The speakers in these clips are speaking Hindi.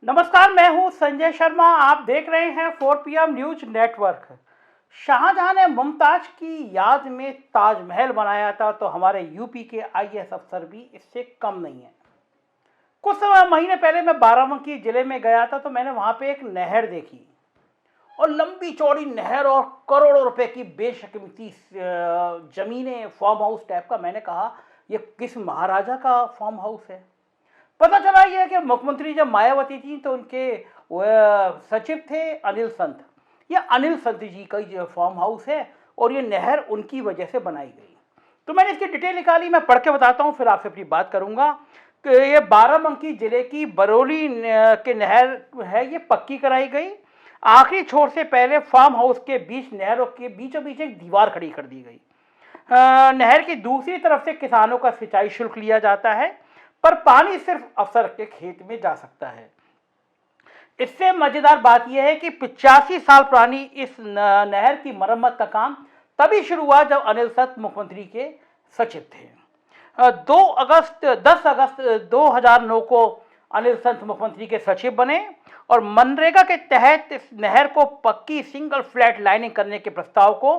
नमस्कार, मैं हूं संजय शर्मा। आप देख रहे हैं 4 PM न्यूज नेटवर्क। शाहजहां ने मुमताज की याद में ताजमहल बनाया था तो हमारे यूपी के IAS अफसर भी इससे कम नहीं है। कुछ महीने पहले मैं बाराबंकी जिले में गया था तो मैंने वहां पे एक नहर देखी और लंबी चौड़ी नहर और करोड़ों रुपए की बेशकीमती जमीनें, फार्म हाउस टाइप का। मैंने कहा ये किस महाराजा का फार्म हाउस है। पता चला ये कि मुख्यमंत्री जब मायावती थी तो उनके सचिव थे अनिल संत। ये अनिल संत जी का जो फार्म हाउस है और ये नहर उनकी वजह से बनाई गई। तो मैंने इसकी डिटेल निकाली, मैं पढ़ के बताता हूँ, फिर आपसे अपनी बात करूँगा कि ये बाराबंकी जिले की बरौली के नहर है, ये पक्की कराई गई। आखिरी छोर से पहले फार्म हाउस के बीच नहरों के बीचों बीच एक दीवार खड़ी कर दी गई। नहर की दूसरी तरफ से किसानों का सिंचाई शुल्क लिया जाता है, पर पानी सिर्फ अफसर के खेत में जा सकता है। इससे मजेदार बात यह है कि 85 साल पुरानी इस नहर की मरम्मत का काम तभी शुरू हुआ जब अनिल संत मुख्यमंत्री के सचिव थे। 10 अगस्त 2009 को अनिल संत मुख्यमंत्री के सचिव बने और मनरेगा के तहत इस नहर को पक्की सिंगल फ्लैट लाइनिंग करने के प्रस्ताव को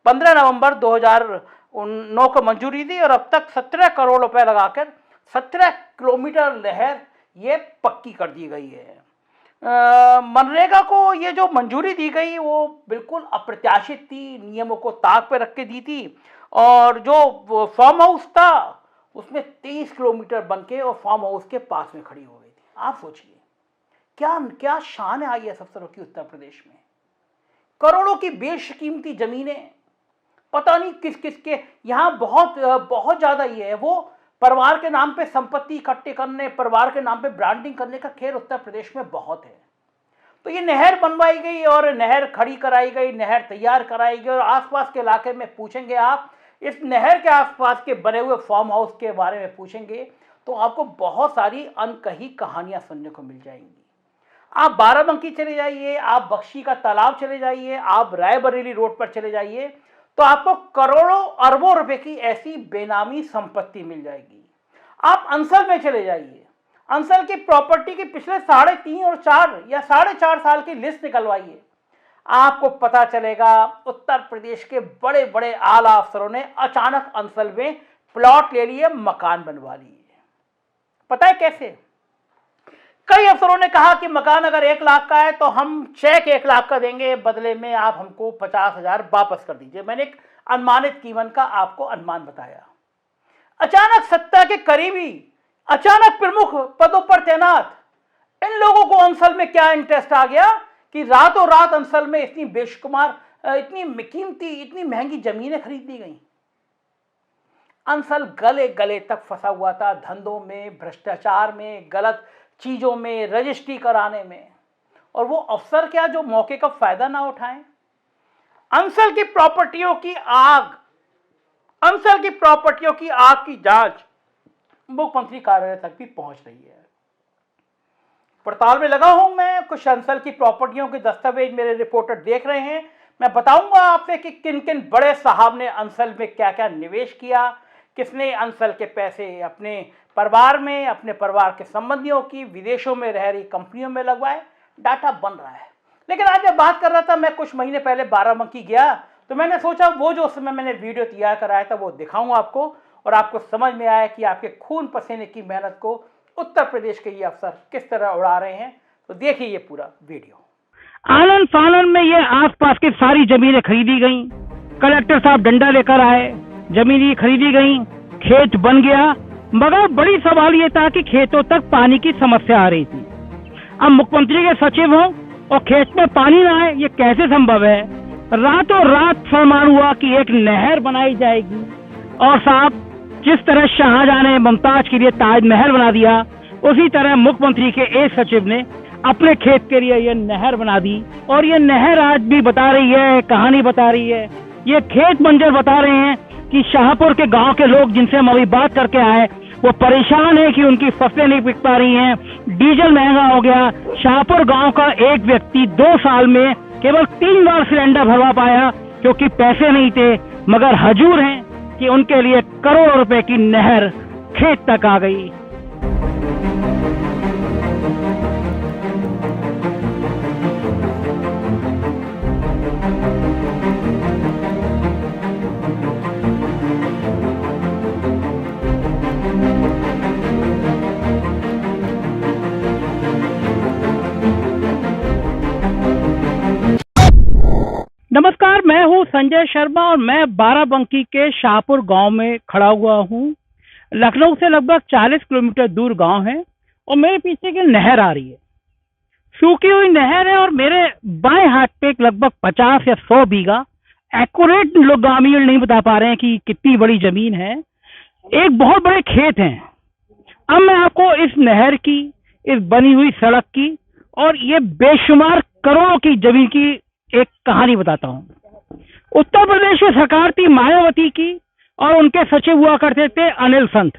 15 नवंबर 2009 को मंजूरी दी और अब तक 17 करोड़ रुपए लगाकर 17 किलोमीटर नहर ये पक्की कर दी गई है। मनरेगा को ये जो मंजूरी दी गई वो बिल्कुल अप्रत्याशित थी, नियमों को ताक पे रख के दी थी और जो फार्म हाउस था उसमें 23 किलोमीटर बनके और फार्म हाउस के पास में खड़ी हो गई थी। आप सोचिए क्या क्या शान है IAS अफसरों की उत्तर प्रदेश में। करोड़ों की बेशकीमती जमीनें, पता नहीं किस किस के यहाँ बहुत ज्यादा ये है। वो परिवार के नाम पे संपत्ति इकट्ठे करने, परिवार के नाम पे ब्रांडिंग करने का खेल उत्तर प्रदेश में बहुत है। तो ये नहर बनवाई गई और नहर खड़ी कराई गई, नहर तैयार कराई गई और आसपास के इलाके में पूछेंगे आप इस नहर के आसपास के बने हुए फार्म हाउस के बारे में पूछेंगे तो आपको बहुत सारी अनकही कहानियां सुनने को मिल जाएंगी। आप बाराबंकी चले जाइए, आप बख्शी का तालाब चले जाइए, आप रायबरेली रोड पर चले जाइए तो आपको करोड़ों अरबों रुपए की ऐसी बेनामी संपत्ति मिल जाएगी। आप अंसल में चले जाइए, अंसल की प्रॉपर्टी की पिछले 3.5 और 4 या 4.5 साल की लिस्ट निकलवाइए, आपको पता चलेगा उत्तर प्रदेश के बड़े बड़े आला अफसरों ने अचानक अंसल में प्लॉट ले लिए, मकान बनवा लिए। पता है कैसे? कई अफसरों ने कहा कि मकान अगर 1 लाख का है तो हम चेक 1 लाख का देंगे, बदले में आप हमको 50,000 वापस कर दीजिए। मैंने एक अनुमानित कीमत का आपको अनुमान बताया। अचानक सत्ता के करीबी, अचानक प्रमुख पदों पर तैनात इन लोगों को अंसल में क्या इंटरेस्ट आ गया कि रातों रात अंसल में इतनी बेशुमार, इतनी कीमती, इतनी महंगी जमीनें खरीद दी गई। अंसल गले गले तक फंसा हुआ था, धंधों में, भ्रष्टाचार में, गलत चीजों में, रजिस्ट्री कराने में, और वो अफसर क्या जो मौके का फायदा ना उठाएं। अंसल की प्रॉपर्टियों की आग की जांच मुख्यमंत्री कार्यालय तक भी पहुंच रही है। पड़ताल में लगा हूं मैं, कुछ अंसल की प्रॉपर्टियों के दस्तावेज मेरे रिपोर्टर देख रहे हैं। मैं बताऊंगा आपसे कि किन किन बड़े साहब ने अंसल में क्या क्या निवेश किया, किसने अंसल के पैसे अपने परिवार में, अपने परिवार के संबंधियों की, विदेशों में रह रही कंपनियों में लगवाए। डाटा बन रहा है। लेकिन आज मैं बात कर रहा था, मैं कुछ महीने पहले बाराबंकी गया तो मैंने सोचा वो जो उस समय मैंने वीडियो तैयार कराया था वो दिखाऊं आपको और आपको समझ में आया कि आपके खून पसीने की मेहनत को उत्तर प्रदेश के ये अफसर किस तरह उड़ा रहे हैं। तो देखिए ये पूरा वीडियो। आनन फानन में ये आसपास की सारी जमीनें खरीदी गई। कलेक्टर साहब डंडा लेकर आए, जमीनें खरीदी गई, खेत बन गया, मगर बड़ी सवाल ये था कि खेतों तक पानी की समस्या आ रही थी। अब मुख्यमंत्री के सचिव हो और खेत में पानी ना आए, ये कैसे संभव है? रातों रात फरमान हुआ कि एक नहर बनाई जाएगी और साहब जिस तरह शाहजहां ने मुमताज के लिए ताजमहल बना दिया, उसी तरह मुख्यमंत्री के एक सचिव ने अपने खेत के लिए ये नहर बना दी। और ये नहर आज भी बता रही है, कहानी बता रही है, ये खेत मंजर बता रहे हैं कि शाहपुर के गांव के लोग जिनसे हम अभी बात करके आए वो परेशान है कि उनकी फसलें नहीं बिक पा रही हैं, डीजल महंगा हो गया। शाहपुर गांव का एक व्यक्ति 2 साल में केवल 3 बार सिलेंडर भरवा पाया क्योंकि पैसे नहीं थे, मगर हजूर हैं कि उनके लिए करोड़ों रुपए की नहर खेत तक आ गई। संजय शर्मा और मैं बाराबंकी के शाहपुर गांव में खड़ा हुआ हूं। लखनऊ से लगभग 40 किलोमीटर दूर गांव है और मेरे पीछे की नहर आ रही है। सूखी हुई नहर है और मेरे बाएं हाथ पे लगभग 50 या 100 बीघा, एक्यूरेट लोग ग्रामीण नहीं बता पा रहे हैं कि कितनी बड़ी जमीन है, एक बहुत बड़े खेत हैं। अब मैं आपको इस नहर की, इस बनी हुई सड़क की और ये बेशुमार करोड़ों की जमीन की एक कहानी बताता हूँ। उत्तर प्रदेश में सरकार थी मायावती की और उनके सचिव हुआ करते थे अनिल संत।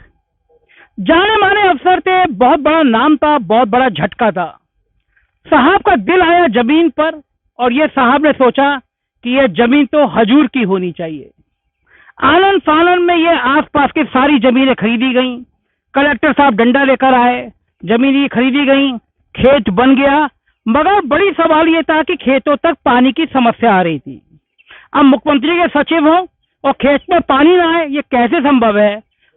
जाने माने अफसर थे, बहुत बड़ा नाम था, बहुत बड़ा झटका था। साहब का दिल आया जमीन पर और ये साहब ने सोचा कि ये जमीन तो हजूर की होनी चाहिए। आनंद फानन में ये आसपास की सारी जमीनें खरीदी गईं। कलेक्टर साहब डंडा लेकर आए, जमीनें खरीदी गईं, खेत बन गया। मगर बड़ी सवाल ये था कि खेतों तक पानी की समस्या आ रही थी। अब मुख्यमंत्री के सचिव हो और खेत में पानी ना आए, ये कैसे संभव है?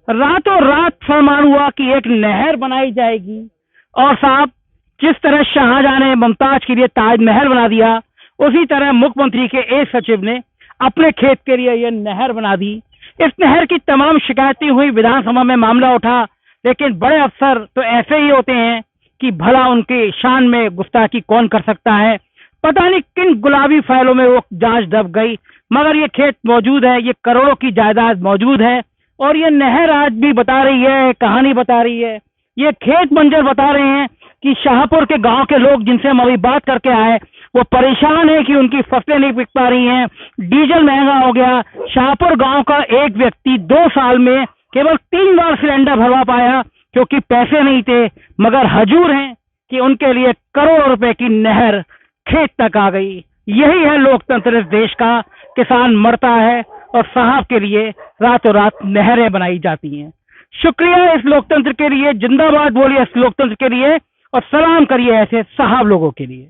रातों रात फरमान हुआ कि एक नहर बनाई जाएगी और साहब जिस तरह शाहजहां ने मुमताज के लिए ताजमहल बना दिया, उसी तरह मुख्यमंत्री के एक सचिव ने अपने खेत के लिए यह नहर बना दी। इस नहर की तमाम शिकायतें हुई, विधानसभा में मामला उठा, लेकिन बड़े अफसर तो ऐसे ही होते हैं कि भला उनके शान में गुस्ताखी कौन कर सकता है। पता नहीं किन गुलाबी फाइलों में वो जांच दब गई, मगर ये खेत मौजूद है, ये करोड़ों की जायदाद मौजूद है और ये नहर आज भी बता रही है, कहानी बता रही है। ये खेत मंजर बता रहे हैं कि शाहपुर के गांव के लोग जिनसे हम अभी बात करके आए, वो परेशान है कि उनकी फसलें नहीं बिक पा रही हैं, डीजल महंगा हो गया। शाहपुर गांव का एक व्यक्ति 2 साल में केवल 3 बार सिलेंडर भरवा पाया क्योंकि पैसे नहीं थे, मगर हजूर हैं कि उनके लिए करोड़ों रुपए की नहर खेत तक आ गई। यही है लोकतंत्र इस देश का। किसान मरता है और साहब के लिए रातों रात नहरें बनाई जाती हैं। शुक्रिया इस लोकतंत्र के लिए, जिंदाबाद बोलिए इस लोकतंत्र के लिए और सलाम करिए ऐसे साहब लोगों के लिए।